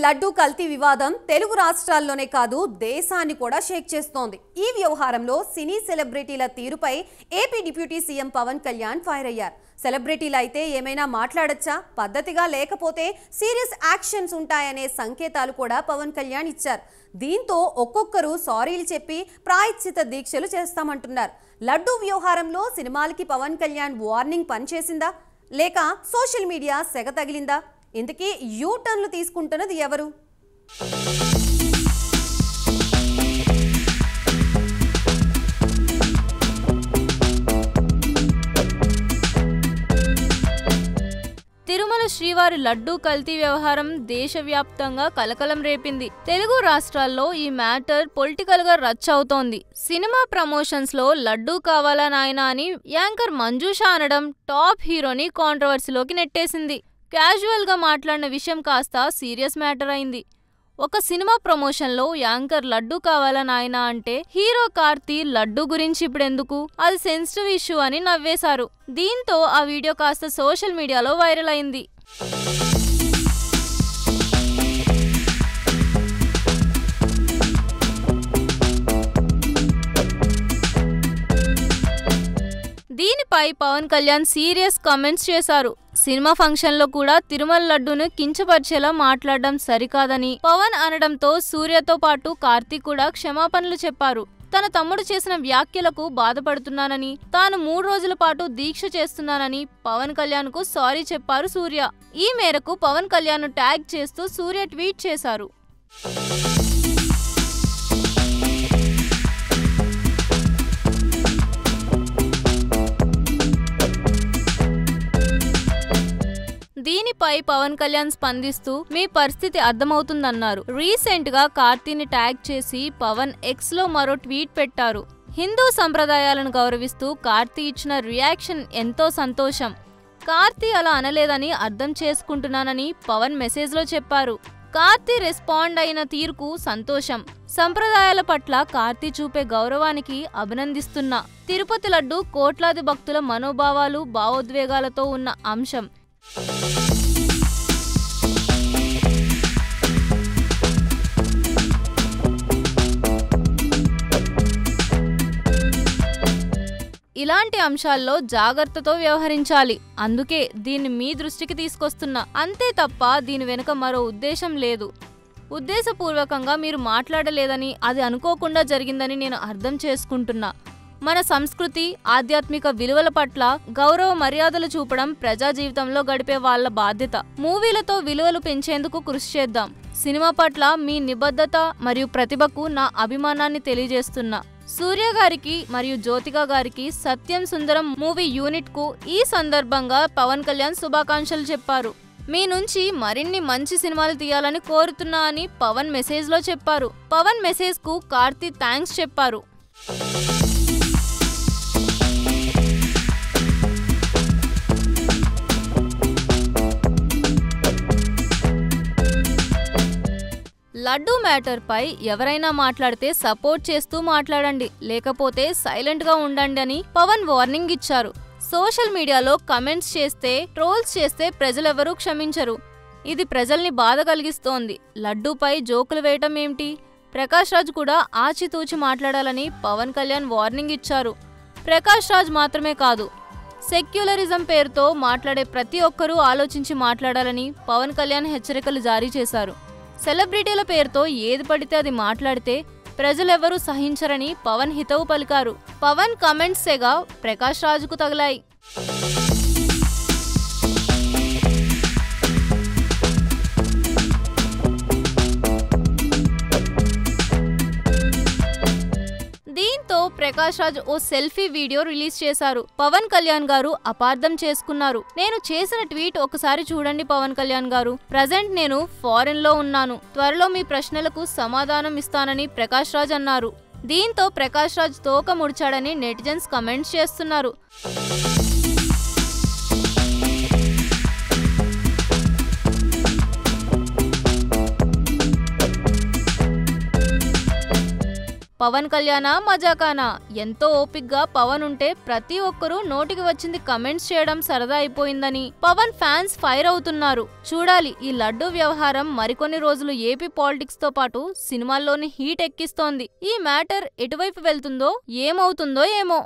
లడ్డూ కల్తీ వివాదం తెలుగు రాష్ట్రాల్లోనే కాదు దేశాన్ని కూడా షేక్ చేస్తోంది. ఈ వ్యవహారంలో సినీ సెలబ్రిటీల తీరుపై AP deputy CM Pawan Kalyan fire అయ్యారు. సెలబ్రిటీలు అయితే ఏమైనా మాట్లాడొచ్చా, పద్ధతిగా లేకపోతే సీరియస్ యాక్షన్స్ ఉంటాయనే సంకేతాలు కూడా పవన్ కళ్యాణ్ ఇచ్చారు. దీంతో ఒక్కొక్కరు సారీలు చెప్పి ప్రాయశ్చిత దీక్షలు చేస్తామంటున్నారు. లడ్డూ వ్యవహారంలో సినిమాలకి పవన్ కళ్యాణ్ వార్నింగ్ పనిచేసిందా లేక సోషల్ మీడియా సెగ తగిలిందా? ఇంతకీ యూటర్న్లు తీసుకుంటున్నది ఎవరు? తిరుమల శ్రీవారి లడ్డూ కల్తీ వ్యవహారం దేశవ్యాప్తంగా కలకలం రేపింది. తెలుగు రాష్ట్రాల్లో ఈ మ్యాటర్ పొలిటికల్ గా రచ్ అవుతోంది. సినిమా ప్రమోషన్స్ లో లడ్డూ కావాలా నాయనా అని యాంకర్ మంజుషా అనడం టాప్ హీరోని కాంట్రవర్సీలోకి నెట్టేసింది. క్యాజువల్ గా మాట్లాడిన విషయం కాస్త సీరియస్ మ్యాటర్ అయింది. ఒక సినిమా ప్రమోషన్ లో యాంకర్ లడ్డూ కావాలా నాయనా అంటే హీరో కార్తీ లడ్డూ గురించి ఇప్పుడెందుకు, అది సెన్సిటివ్ ఇష్యూ అని నవ్వేశారు. దీంతో ఆ వీడియో కాస్త సోషల్ మీడియాలో వైరల్ అయింది. దీనిపై పవన్ కళ్యాణ్ సీరియస్ కామెంట్స్ చేశారు. సినిమా ఫంక్షన్ లో కూడా తిరుమల లడ్డూను కించపరిచేలా మాట్లాడడం సరికాదని పవన్ అనడంతో సూర్యతో పాటు కార్తీక్ కూడా క్షమాపణలు చెప్పారు. తన తమ్ముడు చేసిన వ్యాఖ్యలకు బాధపడుతున్నానని, తాను 3 రోజుల పాటు దీక్ష చేస్తున్నానని పవన్ కళ్యాణ్ కు సారీ చెప్పారు సూర్య. ఈ మేరకు పవన్ కళ్యాణ్ ను ట్యాగ్ చేస్తూ సూర్య ట్వీట్ చేశారు. దీనిపై పవన్ కళ్యాణ్ స్పందిస్తూ మీ పరిస్థితి అర్థమవుతుందన్నారు. రీసెంట్ గా కార్తీని ట్యాగ్ చేసి పవన్ ఎక్స్ లో మరో ట్వీట్ పెట్టారు. హిందూ సంప్రదాయాలను గౌరవిస్తూ కార్తీ ఇచ్చిన రియాక్షన్ ఎంతో సంతోషం. కార్తీ అలా అనలేదని అర్థం చేసుకుంటున్నానని పవన్ మెసేజ్ లో చెప్పారు. కార్తీ రెస్పాండ్ అయిన తీరుకు సంతోషం. సంప్రదాయాల పట్ల కార్తీ చూపే గౌరవానికి అభినందిస్తున్నా. తిరుపతి లడ్డు కోట్లాది భక్తుల మనోభావాలు, భావోద్వేగాలతో ఉన్న అంశం. ఇలాంటి అంశాల్లో జాగ్రత్తతో వ్యవహరించాలి. అందుకే దీన్ని మీ దృష్టికి తీసుకొస్తున్నా. అంతే తప్ప దీని వెనుక మరో ఉద్దేశం లేదు. ఉద్దేశపూర్వకంగా మీరు మాట్లాడలేదని, అది అనుకోకుండా జరిగిందని నేను అర్థం చేసుకుంటున్నా. మన సంస్కృతి, ఆధ్యాత్మిక విలువల పట్ల గౌరవ మర్యాదలు చూపడం ప్రజా జీవితంలో గడిపే వాళ్ళ బాధ్యత. మూవీలతో విలువలు పెంచేందుకు కృషి చేద్దాం. సినిమా పట్ల మీ నిబద్ధత మరియు ప్రతిభకు నా అభిమానాన్ని తెలియజేస్తున్నా. సూర్య గారికి మరియు జ్యోతిక గారికి సత్యం సుందరం మూవీ యూనిట్ కు ఈ సందర్భంగా పవన్ కళ్యాణ్ శుభాకాంక్షలు చెప్పారు. మీ నుంచి మరిన్ని మంచి సినిమాలు తీయాలని కోరుతున్నా అని పవన్ మెసేజ్ లో చెప్పారు. పవన్ మెసేజ్ కు కార్తీ థ్యాంక్స్ చెప్పారు. లడ్డూ మ్యాటర్ పై ఎవరైనా మాట్లాడితే సపోర్ట్ చేస్తూ మాట్లాడండి, లేకపోతే సైలెంట్ గా ఉండండి అని పవన్ వార్నింగ్ ఇచ్చారు. సోషల్ మీడియాలో కమెంట్స్ చేస్తే, ట్రోల్స్ చేస్తే ప్రజలెవరూ క్షమించరు. ఇది ప్రజల్ని బాధ కలిగిస్తోంది. లడ్డూపై జోకులు వేయటం ఏమిటి? ప్రకాష్ రాజ్ కూడా ఆచితూచి మాట్లాడాలని పవన్ కళ్యాణ్ వార్నింగ్ ఇచ్చారు. ప్రకాష్ రాజ్ మాత్రమే కాదు, సెక్యులరిజం పేరుతో మాట్లాడే ప్రతి ఒక్కరూ ఆలోచించి మాట్లాడాలని పవన్ కళ్యాణ్ హెచ్చరికలు జారీ చేశారు. సెలబ్రిటీల పేరుతో ఏది పడితే అది మాట్లాడితే ప్రజలెవరూ సహించరని పవన్ హితవు పలికారు. పవన్ కామెంట్సేగా ప్రకాష్ రాజుకు తగిలాయి. దీంతో ప్రకాష్ రాజ్ ఓ సెల్ఫీ వీడియో రిలీజ్ చేశారు. పవన్ కళ్యాణ్ గారు అపార్థం చేసుకున్నారు. నేను చేసిన ట్వీట్ ఒకసారి చూడండి పవన్ కళ్యాణ్ గారు. ప్రజెంట్ నేను ఫారెన్ లో ఉన్నాను. త్వరలో మీ ప్రశ్నలకు సమాధానం ఇస్తానని ప్రకాష్ రాజ్ అన్నారు. దీంతో ప్రకాష్ రాజ్ తోక ముడిచాడని నెటిజన్స్ కమెంట్స్ చేస్తున్నారు. పవన్ కళ్యాణా మజాకానా? ఎంతో ఓపిగ్గా పవన్ ఉంటే ప్రతి ఒక్కరూ నోటికి వచ్చింది కమెంట్స్ చేయడం సరదా అయిపోయిందని పవన్ ఫ్యాన్స్ ఫైర్ అవుతున్నారు. చూడాలి ఈ లడ్డూ వ్యవహారం మరికొన్ని రోజులు ఏపీ పాలిటిక్స్ తో పాటు సినిమాల్లోని హీట్ ఎక్కిస్తోంది. ఈ మ్యాటర్ ఎటువైపు వెళ్తుందో ఏమవుతుందో ఏమో.